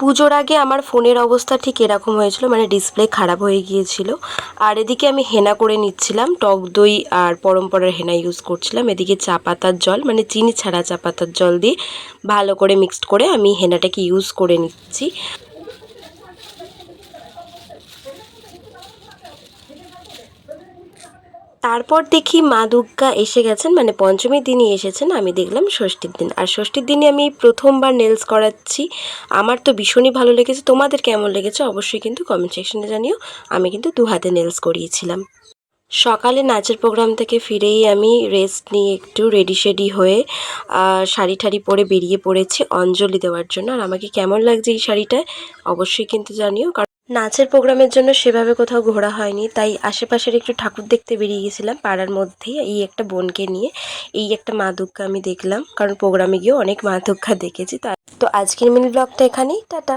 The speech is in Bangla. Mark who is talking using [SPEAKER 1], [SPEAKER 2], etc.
[SPEAKER 1] পুজোর আগে আমার ফোনের অবস্থা ঠিক এরকম হয়েছিল, মানে ডিসপ্লে খারাপ হয়ে গিয়েছিল। আর এদিকে আমি হেনা করে নিচ্ছিলাম, টক দই আর পরম্পরার হেনা ইউজ করছিলাম। এদিকে চা পাতার জল, মানে চিনি ছাড়া চা পাতার জল দিয়ে ভালো করে মিক্সড করে আমি হেনাটাকে ইউজ করে নিচ্ছি। তারপর দেখি মা দুর্গা এসে গেছেন, মানে পঞ্চমীর দিনই এসেছেন। আমি দেখলাম ষষ্ঠীর দিন, আর ষষ্ঠীর দিনে আমি প্রথমবার নেলস করাচ্ছি। আমার তো ভীষণই ভালো লেগেছে। তোমাদের কেমন লেগেছে অবশ্যই কিন্তু কমেন্ট সেকশনে জানিও। আমি কিন্তু 2 হাতে নেলস করিয়েছিলাম। সকালে নাচের প্রোগ্রাম থেকে ফিরেই আমি রেস্ট নিয়ে একটু রেডি শেডি হয়ে শাড়ি ঠাড়ি পরে বেরিয়ে পড়েছি অঞ্জলি দেওয়ার জন্য। আর আমাকে কেমন লাগছে এই শাড়িটায় অবশ্যই কিন্তু জানিও। নাচের প্রোগ্রামের জন্য সেভাবে কোথাও ঘোরা হয়নি, তাই আশেপাশের একটু ঠাকুর দেখতে বেরিয়ে গেছিলাম পাড়ার মধ্যেই। এই একটা বোনকে নিয়ে এই একটা মা দুর্গা আমি দেখলাম, কারণ প্রোগ্রামে গিয়েও অনেক মা দুর্গা দেখেছি। তো আজকের মিনি ব্লগটা এখানেই, টাটা।